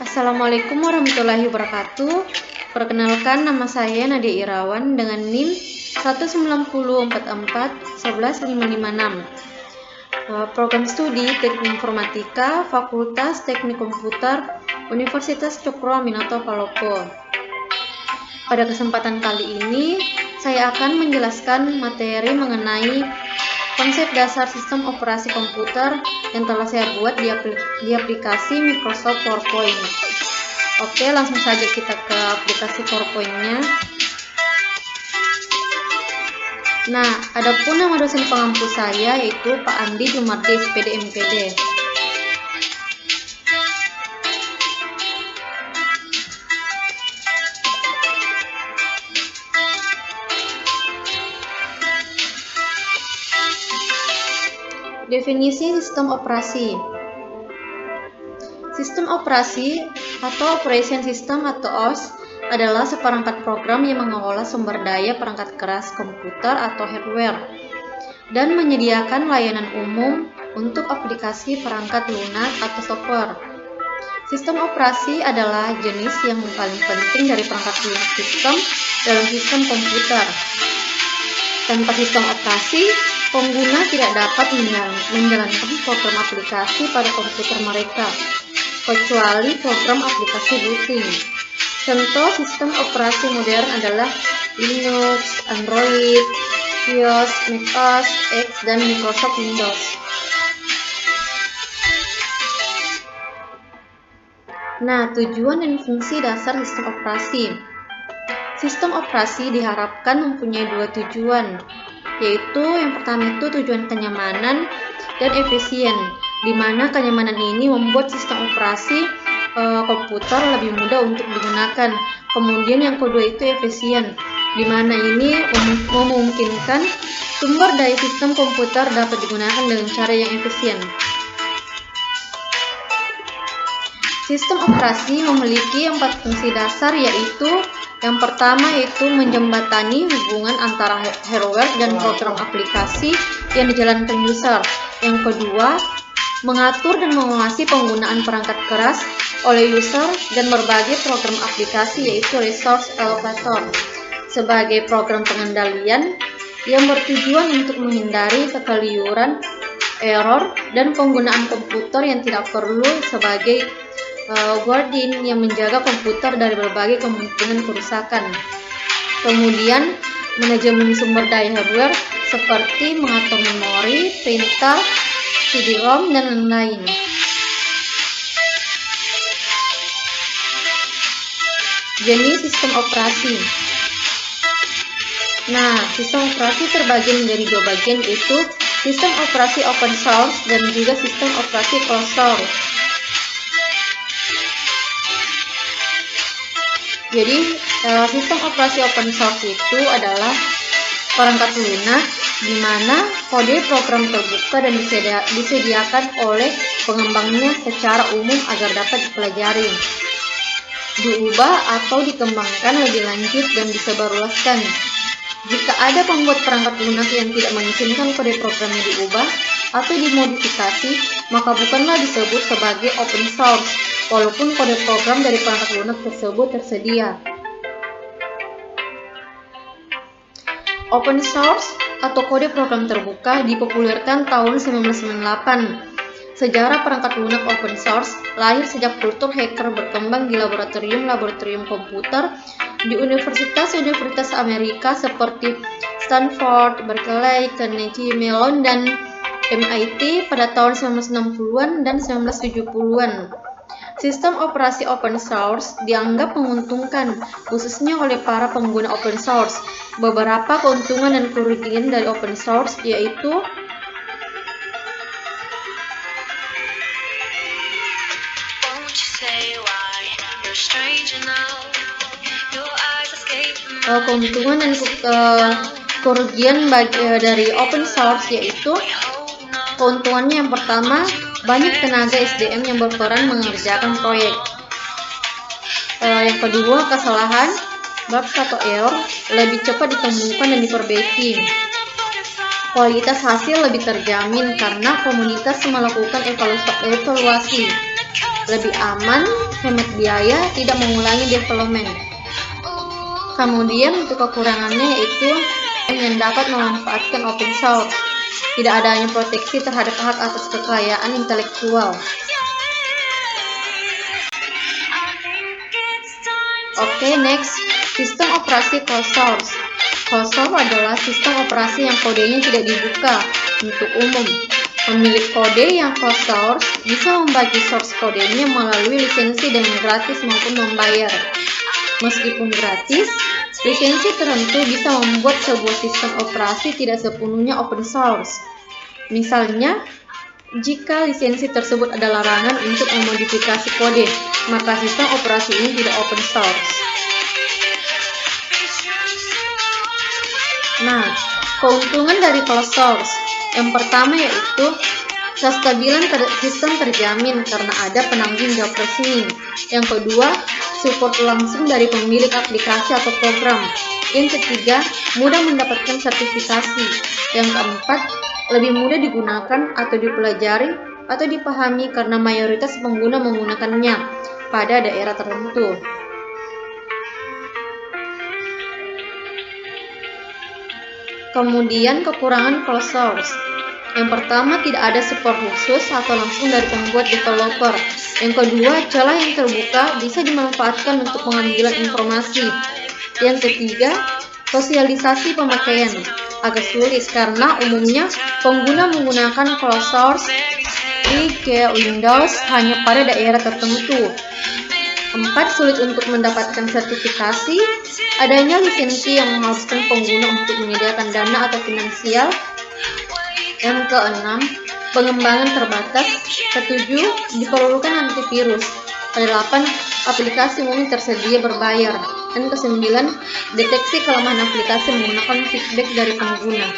Assalamualaikum warahmatullahi wabarakatuh. Perkenalkan, nama saya Nadia Irawan dengan NIM 190441156. Program studi Teknik Informatika, Fakultas Teknik Komputer, Universitas Cokro Aminoto Palopo. Pada kesempatan kali ini, saya akan menjelaskan materi mengenai konsep dasar sistem operasi komputer yang telah saya buat di aplikasi Microsoft PowerPoint. Oke, langsung saja kita ke aplikasi PowerPoint-nya. Nah, adapun nama dosen pengampu saya yaitu Pak Andi Jumardi, SPD MPD. Definisi sistem operasi. Sistem operasi atau operation system atau OS adalah seperangkat program yang mengelola sumber daya perangkat keras komputer atau hardware dan menyediakan layanan umum untuk aplikasi perangkat lunak atau software. Sistem operasi adalah jenis yang paling penting dari perangkat lunak sistem dalam sistem komputer. Tanpa sistem operasi, pengguna tidak dapat menjalankan program aplikasi pada komputer mereka, kecuali program aplikasi booting. Contoh sistem operasi modern adalah Linux, Android, iOS, macOS, X, dan Microsoft Windows. Nah, tujuan dan fungsi dasar sistem operasi. Sistem operasi diharapkan mempunyai dua tujuan, yaitu yang pertama itu tujuan kenyamanan dan efisien, di mana kenyamanan ini membuat sistem operasi komputer lebih mudah untuk digunakan. Kemudian yang kedua itu efisien, di mana ini memungkinkan sumber daya sistem komputer dapat digunakan dengan cara yang efisien. Sistem operasi memiliki 4 fungsi dasar, yaitu yang pertama yaitu menjembatani hubungan antara hardware dan program aplikasi yang dijalankan user. Yang kedua, mengatur dan mengawasi penggunaan perangkat keras oleh user dan berbagai program aplikasi yaitu resource allocator sebagai program pengendalian yang bertujuan untuk menghindari kekeliruan, error, dan penggunaan komputer yang tidak perlu sebagai guardian yang menjaga komputer dari berbagai kemungkinan kerusakan. Kemudian, manajemen sumber daya hardware seperti mengatur memori, printer, CD-ROM, dan lain-lain. Jenis sistem operasi. Nah, sistem operasi terbagi menjadi dua bagian, yaitu sistem operasi open source dan juga sistem operasi closed source. Jadi, sistem operasi open source itu adalah perangkat lunak di mana kode program terbuka dan disediakan oleh pengembangnya secara umum agar dapat dipelajari, diubah atau dikembangkan lebih lanjut dan disebarluaskan. Jika ada pembuat perangkat lunak yang tidak mengizinkan kode programnya diubah atau dimodifikasi, maka bukanlah disebut sebagai open source, walaupun kode program dari perangkat lunak tersebut tersedia. Open source atau kode program terbuka dipopulerkan tahun 1998. Sejarah perangkat lunak open source lahir sejak kultur hacker berkembang di laboratorium komputer di universitas-universitas Amerika seperti Stanford, Berkeley, Carnegie Mellon, dan MIT pada tahun 1960-an dan 1970-an. Sistem operasi open source dianggap menguntungkan, khususnya oleh para pengguna open source. Beberapa keuntungan dan kerugian dari open source yaitu keuntungan dan kerugian dari open source yaitu keuntungannya yang pertama, banyak tenaga SDM yang berperan mengerjakan proyek. Yang kedua, kesalahan, bugs atau error lebih cepat ditemukan dan diperbaiki. Kualitas hasil lebih terjamin karena komunitas melakukan evaluasi. Lebih aman, hemat biaya, tidak mengulangi development. Kemudian untuk kekurangannya yaitu yang dapat memanfaatkan open source. Tidak adanya proteksi terhadap hak atas kekayaan intelektual. Oke, next, sistem operasi closed source. Closed source adalah sistem operasi yang kodenya tidak dibuka untuk umum. Pemilik kode yang closed source bisa membagi source kodenya melalui lisensi dengan gratis maupun membayar. Meskipun gratis, lisensi tertentu bisa membuat sebuah sistem operasi tidak sepenuhnya open source. Misalnya, jika lisensi tersebut ada larangan untuk memodifikasi kode, maka sistem operasi ini tidak open source. Nah, keuntungan dari closed source. Yang pertama yaitu kestabilan sistem terjamin karena ada penanggung jawab resmi. Yang kedua, support langsung dari pemilik aplikasi atau program. Yang ketiga, mudah mendapatkan sertifikasi. Yang keempat, lebih mudah digunakan atau dipelajari atau dipahami karena mayoritas pengguna menggunakannya pada daerah tertentu. Kemudian kekurangan closed source. Yang pertama, tidak ada support khusus atau langsung dari pembuat developer. Yang kedua, celah yang terbuka bisa dimanfaatkan untuk pengambilan informasi. Yang ketiga, sosialisasi pemakaian agak sulit karena umumnya pengguna menggunakan closed source di Windows hanya pada daerah tertentu. 4. Sulit untuk mendapatkan sertifikasi. Adanya lisensi yang mengharuskan pengguna untuk menyediakan dana atau finansial. Yang keenam, pengembangan terbatas. Ketujuh, diperlukan antivirus. Kedelapan, aplikasi umum tersedia berbayar. Dan kesembilan, deteksi kelemahan aplikasi menggunakan feedback dari pengguna.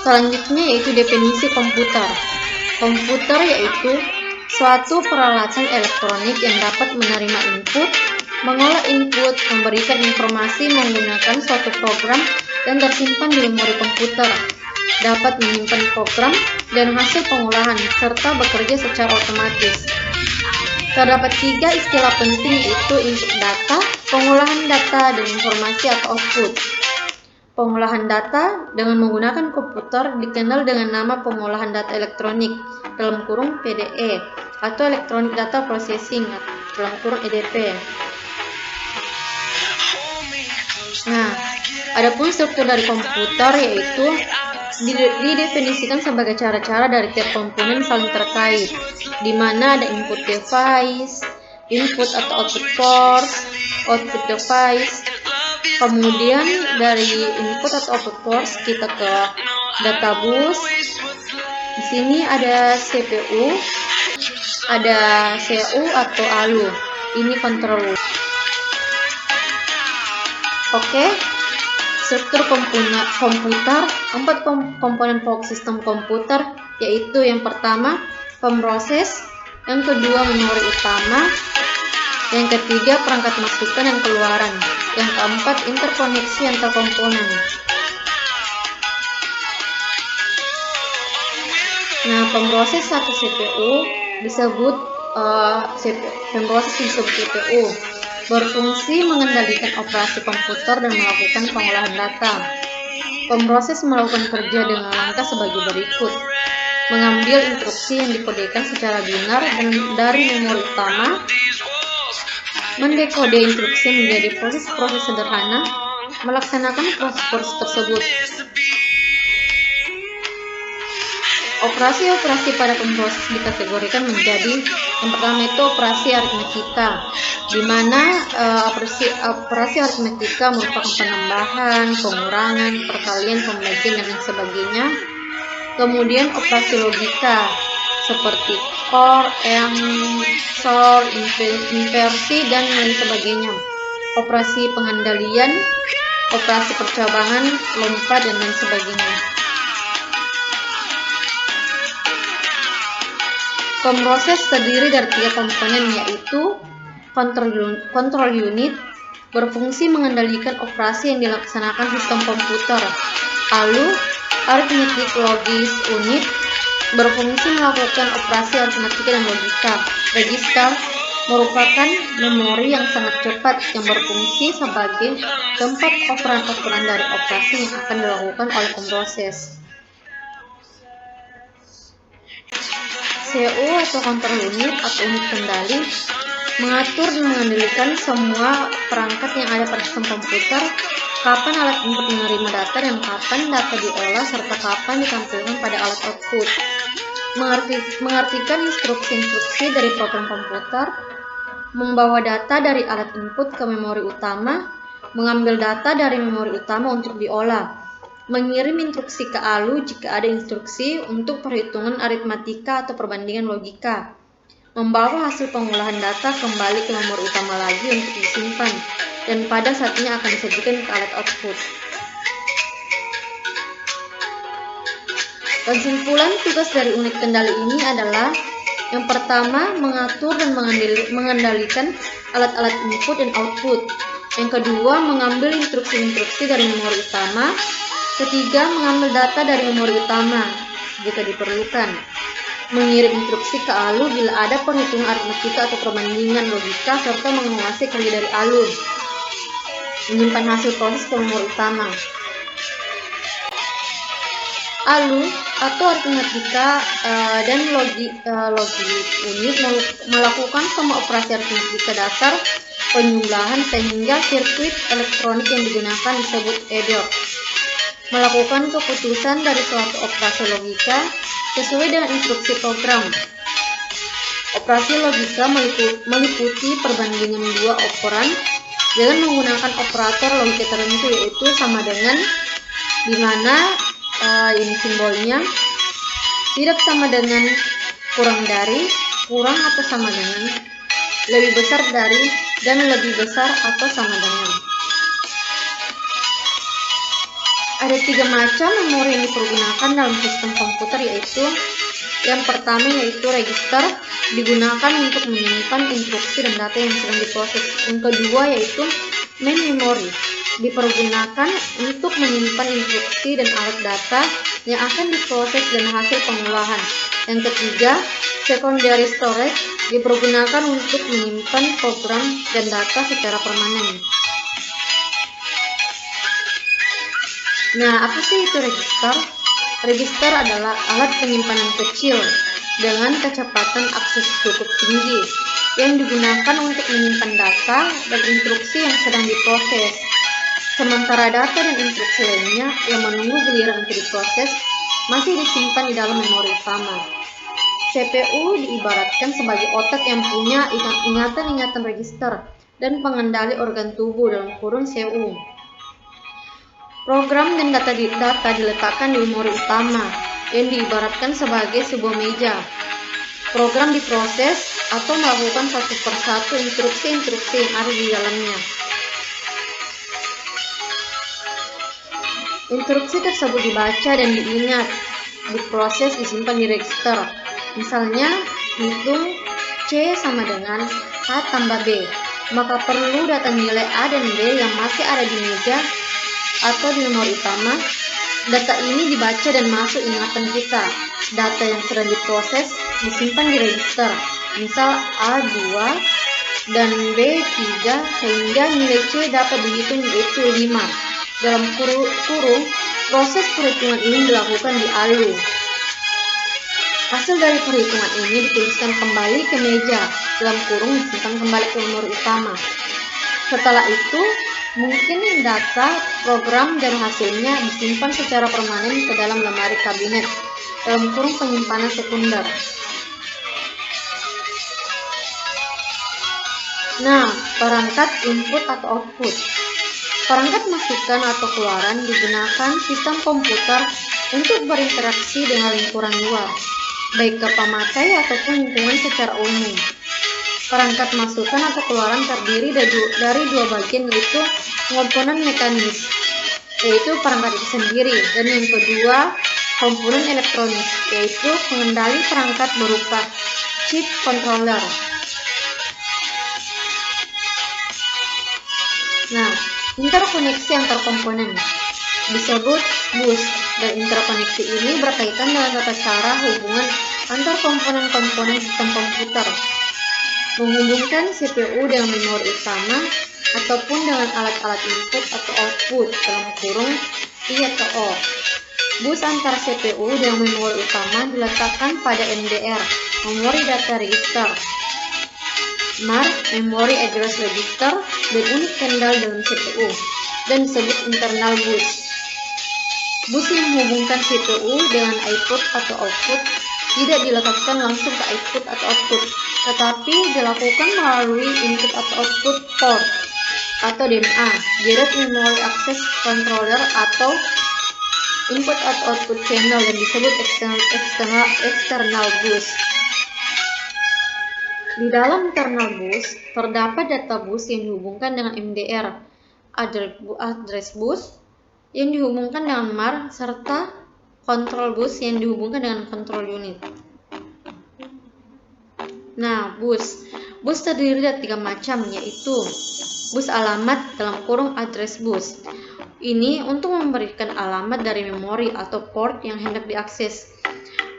Selanjutnya yaitu definisi komputer. Komputer yaitu suatu peralatan elektronik yang dapat menerima input, mengolah input, memberikan informasi menggunakan suatu program dan tersimpan di memori komputer, dapat menyimpan program dan hasil pengolahan, serta bekerja secara otomatis. Terdapat 3 istilah penting yaitu input data, pengolahan data, dan informasi atau output. Pengolahan data dengan menggunakan komputer dikenal dengan nama pengolahan data elektronik dalam kurung PDE atau Electronic Data Processing dalam kurung EDP. Nah, adapun struktur dari komputer yaitu didefinisikan sebagai cara-cara dari tiap komponen saling terkait, di mana ada input device, input atau output source, output device. Kemudian dari input atau output source kita ke data bus. Di sini ada CPU, ada CU atau ALU. Ini controller. Oke. Struktur komputer, 4 komponen pokok sistem komputer, yaitu yang pertama pemroses, yang kedua memori utama, yang ketiga perangkat masukan dan keluaran, yang keempat interkoneksi antar komponen. Nah, pemroses satu CPU disebut CPU. Berfungsi mengendalikan operasi komputer dan melakukan pengolahan data. Pemroses melakukan kerja dengan langkah sebagai berikut. Mengambil instruksi yang dikodekan secara binar dan dari memori utama, Mendekode instruksi menjadi proses-proses sederhana melaksanakan proses-proses tersebut. Operasi-operasi pada pemproses dikategorikan menjadi yang pertama itu operasi aritmetika, di mana operasi aritmetika merupakan penambahan, pengurangan, perkalian, pembagian, dan lain sebagainya. Kemudian operasi logika seperti OR, AND, SOR, inversi, dan lain sebagainya. Operasi pengendalian, operasi percabangan, lompat, dan lain sebagainya. Pemproses terdiri dari 3 komponen, yaitu control unit berfungsi mengendalikan operasi yang dilaksanakan sistem komputer, ALU arithmetic logis unit berfungsi melakukan operasi aritmetika dan logika. Register merupakan memori yang sangat cepat yang berfungsi sebagai tempat operan-operan dari operasi yang akan dilakukan oleh pemproses. CU atau control unit atau unit kendali mengatur dan mengendalikan semua perangkat yang ada pada sistem komputer, kapan alat input menerima data dan kapan data diolah, serta kapan ditampilkan pada alat output. Mengartikan instruksi-instruksi dari program komputer, membawa data dari alat input ke memori utama, mengambil data dari memori utama untuk diolah, mengirim instruksi ke ALU jika ada instruksi untuk perhitungan aritmatika atau perbandingan logika, membawa hasil pengolahan data kembali ke memori utama lagi untuk disimpan, dan pada saatnya akan disajikan ke alat output. Kesimpulan tugas dari unit kendali ini adalah yang pertama, mengatur dan mengendalikan alat-alat input dan output. Yang kedua, mengambil instruksi-instruksi dari memori utama. Ketiga, mengambil data dari memori utama jika diperlukan. Mengirim instruksi ke ALU bila ada perhitungan aritmetika atau perbandingan logika, serta mengawasi kerja dari ALU. Menyimpan hasil proses ke memori utama. ALU atau aritmetika dan logi unit melakukan semua operasi aritmetika dasar penjumlahan sehingga sirkuit elektronik yang digunakan disebut EDOR. Melakukan keputusan dari suatu operasi logika sesuai dengan instruksi program. Operasi logika meliputi perbandingan dua operan dengan menggunakan operator logika tertentu, yaitu sama dengan, di mana ini simbolnya tidak sama dengan, kurang dari, kurang atau sama dengan, lebih besar dari, dan lebih besar atau sama dengan. Ada 3 macam memori yang dipergunakan dalam sistem komputer, yaitu yang pertama yaitu register, digunakan untuk menyimpan instruksi dan data yang sedang diproses. Yang kedua yaitu main memory, dipergunakan untuk menyimpan instruksi dan alat data yang akan diproses dan hasil pengolahan. Yang ketiga, secondary storage, dipergunakan untuk menyimpan program dan data secara permanen. Nah, apa sih itu register? Register adalah alat penyimpanan kecil dengan kecepatan akses cukup tinggi yang digunakan untuk menyimpan data dan instruksi yang sedang diproses. Sementara data dan instruksi lainnya yang menunggu giliran untuk diproses masih disimpan di dalam memori utama. CPU diibaratkan sebagai otak yang punya ingatan-ingatan register dan pengendali organ tubuh dalam kurun CU. Program dan data diletakkan di memori utama yang diibaratkan sebagai sebuah meja. Program diproses atau melakukan satu persatu instruksi-instruksi yang ada di dalamnya. Instruksi tersebut dibaca dan diingat, diproses, disimpan di register. Misalnya, hitung C sama dengan A tambah B. Maka perlu data nilai A dan B yang masih ada di meja atau di memori utama. Data ini dibaca dan masuk ingatan kita. Data yang sedang diproses disimpan di register, misal A2 dan B3, sehingga nilai C dapat dihitung yaitu 5. Dalam kurung, proses perhitungan ini dilakukan di ALU. Hasil dari perhitungan ini dituliskan kembali ke meja dalam kurung disimpan kembali ke memori utama. Setelah itu, mungkin data, program, dan hasilnya disimpan secara permanen ke dalam lemari kabinet dalam kurung penyimpanan sekunder. Nah, perangkat input atau output. Perangkat masukan atau keluaran digunakan sistem komputer untuk berinteraksi dengan lingkungan luar, baik ke pemakai ataupun lingkungan secara umum. Perangkat masukan atau keluaran terdiri dari dua bagian, yaitu komponen mekanis, yaitu perangkat itu sendiri, dan yang kedua komponen elektronik, yaitu pengendali perangkat berupa chip controller. Nah, interkoneksi antar komponen disebut bus, dan interkoneksi ini berkaitan dengan tata cara hubungan antar komponen-komponen sistem komputer, menghubungkan CPU dengan memori utama ataupun dengan alat-alat input atau output dalam kurung I atau O. Bus antar CPU dengan memori utama diletakkan pada MDR, Memory Data Register, MAR, Memory Address Register, dan unit kendal dalam CPU, dan disebut internal bus. Bus yang menghubungkan CPU dengan input atau output tidak diletakkan langsung ke input atau output, tetapi dilakukan melalui input atau output port atau DMA, Direct Memory Access Controller, atau input atau output channel yang disebut external bus. Di dalam internal bus terdapat data bus yang dihubungkan dengan MDR, address bus yang dihubungkan dengan MAR, serta control bus yang dihubungkan dengan control unit. Nah, bus terdiri dari 3 macam, yaitu bus alamat dalam kurung address bus. Ini untuk memberikan alamat dari memori atau port yang hendak diakses.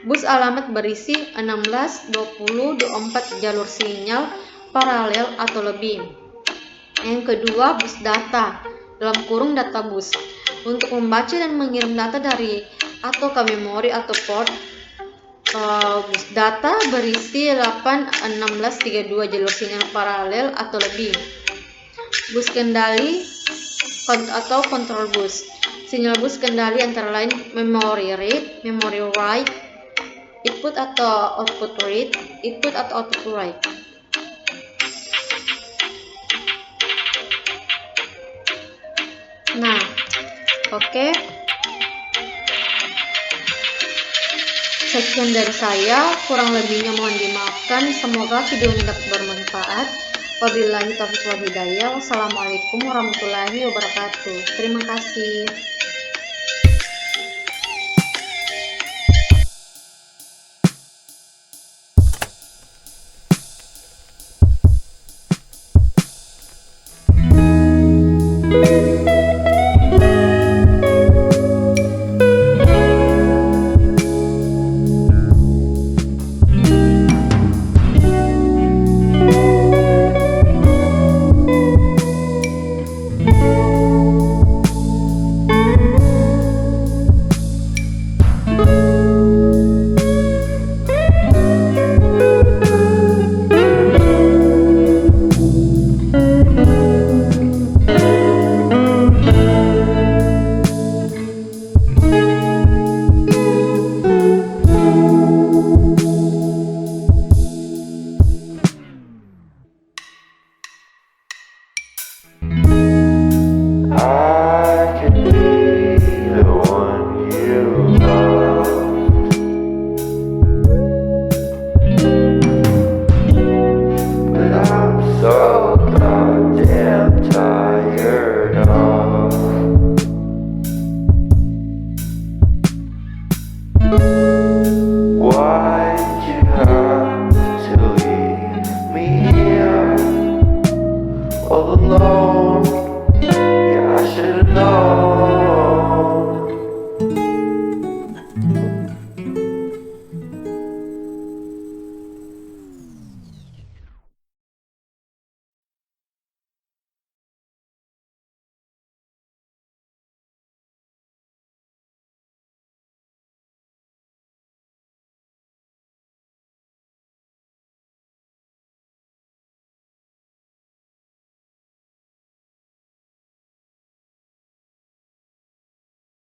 Bus alamat berisi 16, 20, 24 jalur sinyal paralel atau lebih. Yang kedua, bus data dalam kurung data bus, untuk membaca dan mengirim data dari atau ke memori atau port. Bus data berisi 8, 16, 32 jalur sinyal paralel atau lebih. Bus kendali atau control bus. Sinyal bus kendali antara lain memory read, memory write, input atau output read, input atau output write. Nah, oke. Sekian dari saya, kurang lebihnya mohon dimaafkan. Semoga video ini dapat bermanfaat. Wabillahi taufiq wal hidayah. Wassalamualaikum warahmatullahi wabarakatuh. Terima kasih.